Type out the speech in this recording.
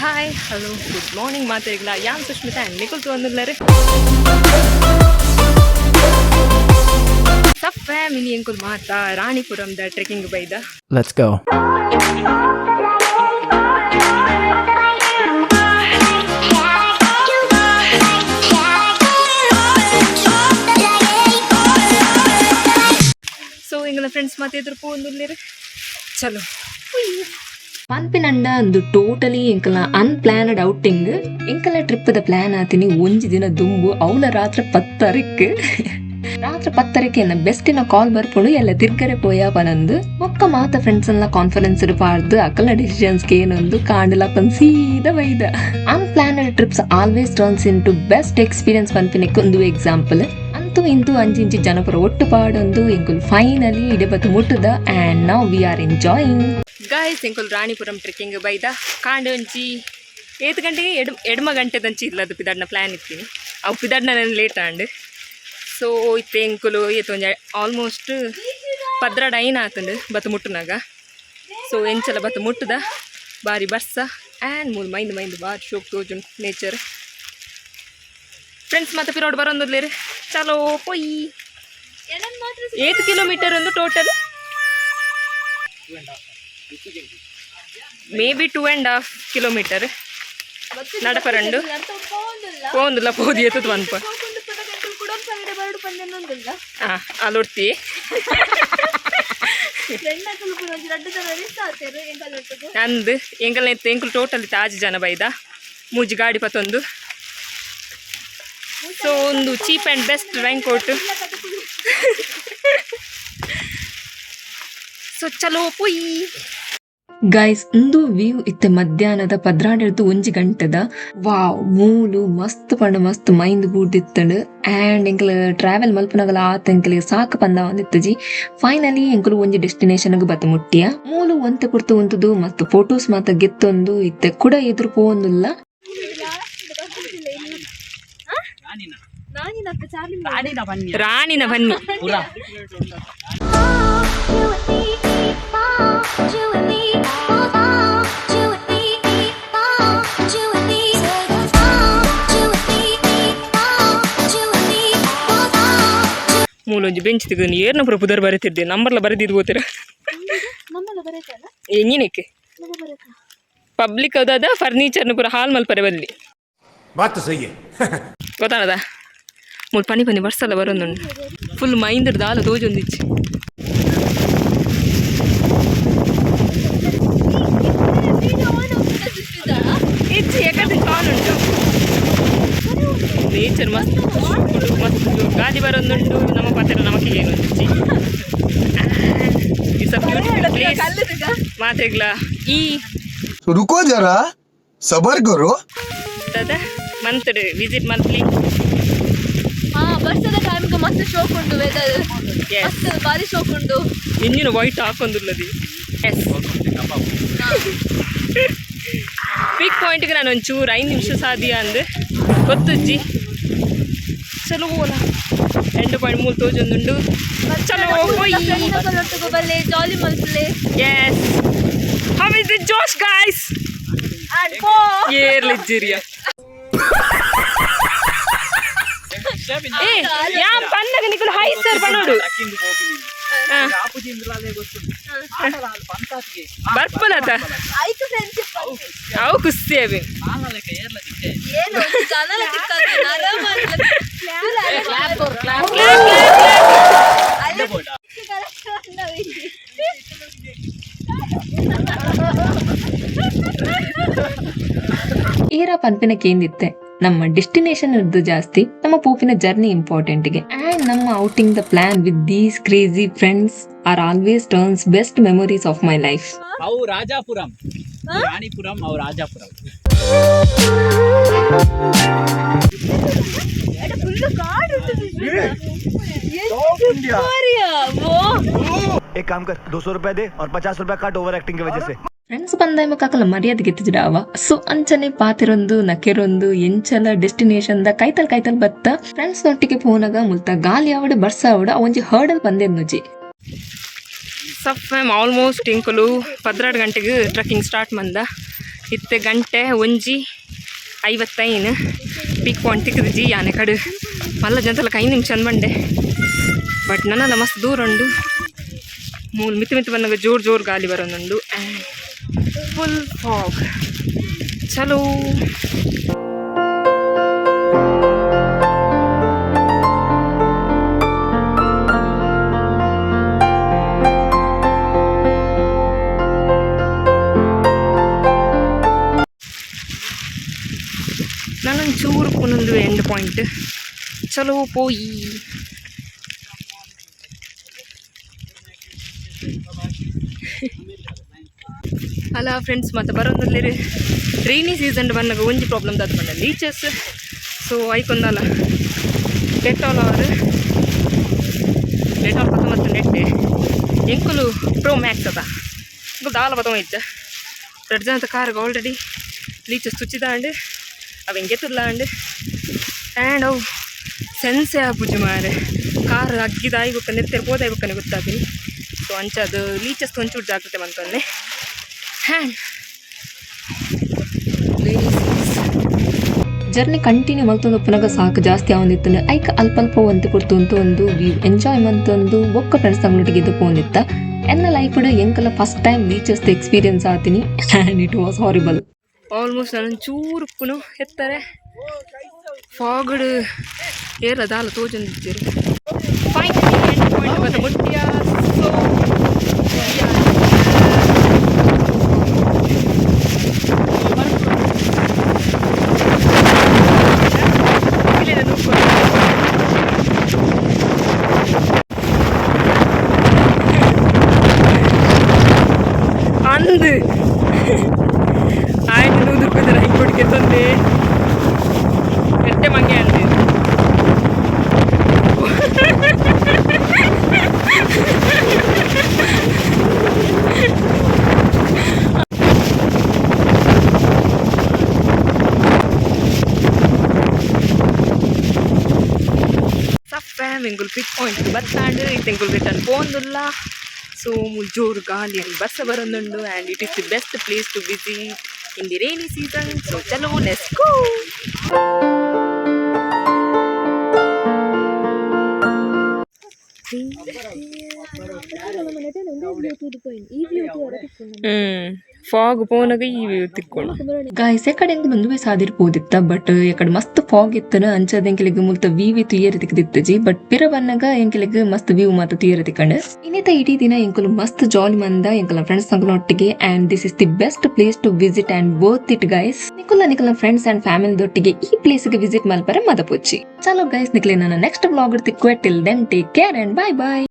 Hi hello good morning ಮಾತಾಡಿಲ್ಲ ಯಾನ್ Sushmita and Nikhil ತೊಂದಿಲ್ಲರಿ ಸಬ್ ಫ್ಯಾಮಿಲಿ ಎಂಕುಲ್ ಮಾತಾ ರಾಣಿಪುರಂದ ಟ್ರೆಕ್ಕಿಂಗ್ ಬೈದ ಲೆಟ್ಸ್ ಗೋ. ಸೊ ಎಂಗಲ ಫ್ರೆಂಡ್ಸ್ ಮಾತು ಎದುರು ಪೋಂದುಲ್ಲೇರಿ ಚಲೋ ಪನ್ಪಿನಂಡ ಒಂದು ಟೋಟಲಿ ಎಂಕಲ ಅನ್ಪ್ಲಾನಡ್ ಔಟಿಂಗ್ ಎಂಕಲ ಟ್ರಿಪ್ ದ ಪ್ಲಾನ್ ಆತಿನಿ ಒಂಜಿ ದಿನ ದುಂಬು ಅವಳ ರಾತ್ರಿ 10 ಎನ್ನ ಬೆಸ್ಟಿನ ಕಾಲ್ ಬರ್ಪುಡು ಎಲ್ಲ ತಿರ್ಗರೆ ಪೋಯ ಪನಂದು ಒಕ್ಕ ಮಾತ ಫ್ರೆಂಡ್ಸ್ ಎಲ್ಲ ಕಾನ್ಫರೆನ್ಸ್ ಪಾರ್ದು ಅಕಲ ಡಿಸಿಷನ್ಸ್ ಏನೊಂದು ಕಾಂಡಲ ಪನ್ ಸೀದಾ ವೈದ unplanned trips always turns in to best experience ಪನ್ಪಿನಕ್ಕೆ ಒಂದು ಎಕ್ಸಾಂಪಲ್ ಅಂತೂ ಇಂತೂ ಅಂಚಿಂಚಿ ಜನಪರ ಒಟ್ಟು ಪಾಡೊಂದು ಎಂಕುಲ್ ಫೈನಲಿ ಇಡಬತ್ತು ಮುಟ್ಟುದ and now we are enjoying guys ಎಂಕುಲ್ ರಾಣಿಪುರಂ ಟ್ರೆಕ್ಕಿಂಗ್ ಬೈದ ಕಾಂಡೆ ಒಂಚಿ 8 ಗಂಟೆಗೆ ಎಡ್ಮ ಗಂಟೆದಂಚಿ ಇಲ್ಲದು ಪಿದಾಡ್ನ ಪ್ಲ್ಯಾನ್ ಇತ್ತೀನಿ ಅವು ಪಿದಾಡ್ನ ಲೇಟ್ ಆಂಡ್ ಸೊ ಇತ್ತೆ ಎಂಕುಲು ಒಂಜಿ ಆಲ್ಮೋಸ್ಟ್ 12 ಐನ್ ಆತಂಡು ಬತ್ತು ಮುಟ್ಟುನಾಗ ಸೊ ಎಂಚಲ ಬತ್ತು ಮುಟ್ಟುದ ಬಾರಿ ಬರ್ಸ ಆ್ಯಂಡ್ ಮೂರು ಮೈಂದು ಬಾರಿ ಶೋಕ್ ತೋಜು ನೇಚರ್ ಫ್ರೆಂಡ್ಸ್ ಮತ್ತೆ ಪಿರೋಡ್ ಬರೋದಿಲ್ಲೇರಿ ಚಲೋ ಪೊಯ್ 8 ಕಿಲೋಮೀಟರ್ ಒಂದು ಟೋಟಲ್ ಮೇಬಿ 2.5 ಕಿಲೋಮೀಟರ್ ನಡಪರಂಡು ಪೋಂದುಲ್ಲ ಪೋದಿ ಎತ್ತದ ಬಂದ್ಪ ಅಲ್ಲೊಡ್ತಿ ಅಂದು ಎಂಕಲ್ ಎಂಕುಲು ಟೋಟಲ್ 5 ಜನ ಬೈದ ಮೂಜಿ ಗಾಡಿ ಪತ್ತೊಂದು ಸೊ ಒಂದು cheap and best raincoat so ಚಲೋ ಪುಯ್ ಗೈಸ್ ಒಂದು ವ್ಯೂ ಇತ್ತೆ ಮಧ್ಯಾಹ್ನದ 12 ಗಂಟೆದ ವಾವ್ ಮೂಲು ಮಸ್ತ್ ಪಂಡ ಮಸ್ತ್ ಮೈಂದ್ ಬೂಡ್ದಿತ್ತಂಡು ಆ್ಯಂಡ್ ಎಂಕಲ್ ಟ್ರಾವೆಲ್ ಮಲ್ಪನಗಲ ಆತ ಎಂಕಲಿಗೆ ಸಾಕು ಪಂದ ಒಂದಿತ್ತಜಿ ಫೈನಲಿ ಎಂಕಲು ಒಂಜಿ ಡೆಸ್ಟಿನೇಷನ್ಗೆ ಬತ್ತ ಮುಟ್ಟಿಯ ಮೂಲು ಒಂತೆ ಕುರ್ತು ಉಂತದು ಮತ್ತು ಫೋಟೋಸ್ ಮಾತ ಗೆತ್ತೊಂದು ಇತ್ತೆ ಕೂಡ ಎದುರು ಪೋಂದಿಲ್ಲ ರಾಣಿನ ಬನ್ನಿ ಮೂಲೊಂಜಿ ಬೆಂಚ್ ತೆಗೆದು ಏರ್ನ ಪುರ ಪುದರ್ ಬರೀತಿದ್ದೆ ನಂಬರ್ಲ ಬರೆದಿದ್ದು ಹೋಗ್ತೀರ ಎಂಗಿನಕ್ಕೆ ಪಬ್ಲಿಕ್ ಅದಾದ ಫರ್ನಿಚರ್ನ ಪುರ ಹಾಲ್ ಮಲ್ಪರೆ ಬಲ್ಲಿ ಗೊತ್ತಾನದ ಮೂರು ಪನಿ ಬರ್ಸಲ್ಲ ಬರೋದುಂಡು ಫುಲ್ ಮೈಂದರ್ ದಾಲ ತೋಜೊಂದಿಚ್ಚಿ ಹೆಚ್ಚು ಯಾಕಂದ್ರೆ ಕಾಲ್ ಉಂಟು ನೇಚರ್ ಮಸ್ತ್ ಮಸ್ತ್ ಗಾಳಿ ಬರೋದುಂಟು ನಮ್ಮ ಪತ್ತರ ನಮಗೆ ಏನು ಇಟ್ಸ್ ಅ ಬ್ಯೂಟಿಫುಲ್ ಪ್ಲೇಸ್ ಮಾತೆಗ್ಲ ಈ रुको जरा सबर करो ದಾದಾ ಮಂತ್ ವಿಸಿಟ್ ಮಲ್ಪ್ಲಿ ಬರ್ಸದ ಟೈಮ್ಗೆ ಮಸ್ತ್ ಶೋಕ್ ಉಂಟು ವೆದರ್ ಮಸ್ತ್ ಬಾರಿ ಶೋಕ್ ಉಂಟು ಇಂಜಿನ ವೈಟ್ ಹಾಕೊಂದುಲ್ಲದಿ ಎಸ್ ಪಿಕ್ ಪಾಯಿಂಟ್ಗೆ ನಾನು ಒಂಚೂರು 5 ನಿಮಿಷ ಸಾಧ್ಯ ಅಂದು ಗೊತ್ತಜ್ಜಿ ಚಲೋ ಓಲ 2.3 ತೋಜೊಂದುಂಡು ಚಲೋ ಒಟ್ಟಿಗೆ ಬಲ್ಲೆ ಜಾಲಿ ಮಲ್ಪಲೆ ಎಸ್ ಹೌ ಇಸ್ ದಿ ಜೋಶ್ ಗೈಸ್ ಏರ್ಲಿಜ್ಜಿರಿಯ ಏ ಯಾ ಪನ್ನಗ ನಿಕುಲು ಹೈ ಸರ್ ಬನೋಡು ಬರ್ಪಲತ ಆಯ್ತು ಫ್ರೆಂಡ್ಶಿಪ್ ಅವು ಕುಸ್ತೇವೆ ಏನು ಚಾನಲ್ ತಿಕ್ಕಲ್ಲ ಆರಾಮಾಗಿ ಈರ ಪನ್ಪಿನಕ್ಕೆ ಏನಿತ್ತೆ ನಮ್ಮ ಡೆಸ್ಟಿನೇಷನ್ ಇರೋದು ಜಾಸ್ತಿ ನಮ್ಮ ಪೂಪಿನ ಜರ್ನಿ ಇಂಪಾರ್ಟೆಂಟ್ಗೆ ಆ್ಯಂಡ್ ನಮ್ಮ outing the plan with these crazy friends are always turns best memories of my life ಅವು ರಾಜಾಪುರಂ ರಾಣಿಪುರಂ ಅವು ರಾಜಾಪುರಂ एक काम कर 200 रुपए दे और 50 रुपए काट ओवर एक्टिंग की वजह से ಫ್ರೆಂಡ್ಸ್ ಬಂದಾಯ್ಮ ಕಾಕಲ ಮರ್ಯಾದೆ ಗೆತ್ತಿಜಿಡಾವ ಸೊ ಅಂಚನೆ ಪಾತಿರೊಂದು ನಕೆರೊಂದು ಎಂಚಲ ಡೆಸ್ಟಿನೇಷನ್ ದ ಕೈತಲ್ ಬತ್ತ ಫ್ರೆಂಡ್ಸ್ ಒಟ್ಟಿಗೆ ಪೋನಾಗ ಮುಲ್ತ ಗಾಲಿ ಆವಡೆ ಬರ್ಸ ಆವಡ ಒಂಜಿ ಹರ್ಡಲ್ ಬಂದೆನ್ನುಜಿ ಸಫ್ ಆಲ್ಮೋಸ್ಟ್ ಇಂಕುಲು 12 ಗಂಟೆಗೆ ಟ್ರೆಕ್ಕಿಂಗ್ ಸ್ಟಾರ್ಟ್ ಮಂದ ಇತ್ತೆ ಗಂಟೆ ಒಂಜಿ 55 ಪಿಕ್ ಪಾಯಿಂಟ್ ತಿಕ್ಕದು ಜಿ ಆನೆ ಕಡು ಮಲ್ಲ ಜಂತಲ್ಲ 5 ನಿಮಿಷ ಬಂಡೆ ಬಟ್ ನನ್ನಲ್ಲ ಮಸ್ತ್ ದೂರ ಉಂಡು ಮೂಲು ಮಿತ್ತು ಬಂದಾಗ ಜೋರು ಗಾಳಿ ಬರೋನುಂಡು ಫುಲ್ ಫಾಗ್ ಚಲೋ. ನಾನೊಂದು ಚೂರು ಪುನೊಂದು ಎಂಡ್ ಪಾಯಿಂಟ್ ಚಲೋ ಪೋಯಿ. ಅಲ್ಲ ಫ್ರೆಂಡ್ಸ್ ಮತ್ತೆ ಬರೋದಲ್ಲಿ ರೈನಿ ಸೀಸನ್ ಬಂದಾಗ ಒಂಜಿ ಪ್ರಾಬ್ಲಮ್ ದಾದ ಬಂದ ಲೀಚಸ್ ಸೊ ಐಕೊಂದಲ್ಲ ಡೆಟಾಲ್ ಪತ್ತ ಮತ್ತು ನೆಟ್ಟೆ ಎಂಕುಲು ಪ್ರೋ ಮ್ಯಾಕ್ಸ್ ಅದ ದಾಲ ಪತ್ತ ಇದ್ದ 2 ಜನದ ಕಾರ್ಗೆ ಆಲ್ರೆಡಿ ಲೀಚಸ್ ತುಚ್ಚಿದಾಂಡು ಅವು ಹೆಂಗೆ ತುಲ್ಲಾಂಡು ಆ್ಯಂಡ್ ಅವು ಸೆನ್ಸೆ ಆಪುಜಿ ಮಾರೆ ಕಾರ್ ಅಗ್ಗಿದಾಯಿ ಗೊತ್ತ ನೆತ್ತೇರು ಹೋದಾಯಿ ಗೊತ್ತಾನೆ ಗೊತ್ತಾಗ್ತೀನಿ. ಸೊ ಅಂಚದು ಲೀಚಸ್ ಒಂಚೂರು ಜಾಗ್ರತೆ ಬಂತೊನ್ನೆ ಹ್ಯಾಂಡ್ ಜರ್ನಿ ಕಂಟಿನ್ಯೂ ಮಲ್ತೊಂದು ಪುನಗ ಸಾಕು ಜಾಸ್ತಿ ಆವಂದಿತ್ತು ಐಕ್ ಅಲ್ಪ ಒಂತು ಕೊಡ್ತು ಅಂತ ಒಂದು ವ್ಯೂ ಎಂಜಾಯ್ ಮಂತೊಂದು ಒಕ್ಕ ಫ್ರೆಂಡ್ಸ್ ತಂಗ್ಳೊಟ್ಟಿಗೆ ಇದು ಪೋಂದಿತ್ತ ಎನ್ನ ಲೈಫ್ ಎಂಕಲ ಫಸ್ಟ್ ಟೈಮ್ ಬೀಚಸ್ ಎಕ್ಸ್ಪೀರಿಯನ್ಸ್ ಆತೀನಿ and it was horrible. Almost ನಾನು ಚೂರು ಪುನಃ ಎತ್ತಾರೆ ಫಾಗಡ್ ಏರ ದಾಲ ತೋಜೊಂದಿದ್ದೀರಿ ಫೈನಲಿ ಬಂದ ಮುಟ್ಟಿಯ. ಸೊ ಅಂದು ಆಯ್ತು ನೂದುಕ್ಕುದ್ರೆ ಹಿಂಗೆ ಕೊಡಿಕೆ ತಂದೆ ಎಟ್ಟೆ ಮಂಗೆ ಅಂದೆ ಸಪ್ಪೆ ಮೆಂಗುಲ್ ಪಿಕ್ ಪಾಯಿಂಟ್ ಬತ್ತಾಂಡು ಇತ್ತೆಂಗುಲ್ ರಿಟರ್ನ್ ಪೋಂದುಲ್ಲ. ಸೊ ಜೋರು ಗಾಳಿಯಲ್ಲಿ ಬಸ್ಸ ಬರೋದುಂಡು and it is the best place to visit in the rainy season. So ಚಲೋ ಲೆಟ್ಸ್ ಗೋ. ಫಾಗ್ ಪೋನಾಗ ಈ ವ್ಯೂ ತಿಕ್ಕೊಂಡು ಗಾಯ್ಸ್ ಎಕಡೆ ಬಂದು ಸಾದಿರ್ಬೋದಿತ್ತ ಬಟ್ ಎಕಡೆ ಮಸ್ತ್ ಫಾಗ್ ಇತ್ತನ ಅಂಚದ ಎಂಕೆಲೆಗ್ ಮುಲ್ತ ವ್ಯೂ ತುಯ್ಯರಿ ತಿಕ್ದಿತ್ತಜಿ ಬಟ್ ಪಿರ ಬನ್ನಗ ಎಂಕೆಲೆಗ್ ಮಸ್ತ್ ವ್ಯೂ ಮಾತ ತುಯ್ಯರಿ ತಿಕ್ಕಂಡು ಇನ್ನಿತ ಇಡೀ ದಿನ ಎಂಕಲು ಮಸ್ತ್ ಜಾಲಿ ಮಂದ ಎಂಕಲ ಫ್ರೆಂಡ್ಸ್ ಸಂಗನೊಟ್ಟಿಗೆ and this is the best place to visit and worth it guys. ನಿಕಲ ಫ್ರೆಂಡ್ಸ್ ಆ್ಯಂಡ್ ಫ್ಯಾಮಿಲಿದೊಟ್ಟಿಗೆ ಈ ಪ್ಲೇಸ್ಗೆ ವಿಸಿಟ್ ಮಲ್ಪರೆ ಮದಪುಚ್ಚಿ. ಚಲೋ ಗೈಸ್ ನಿಕ್ಲೆ ನನ್ನ ನೆಕ್ಸ್ಟ್ ವ್ಲಾಗ್ ತಿಕ್ವೆ till then take care and bye by.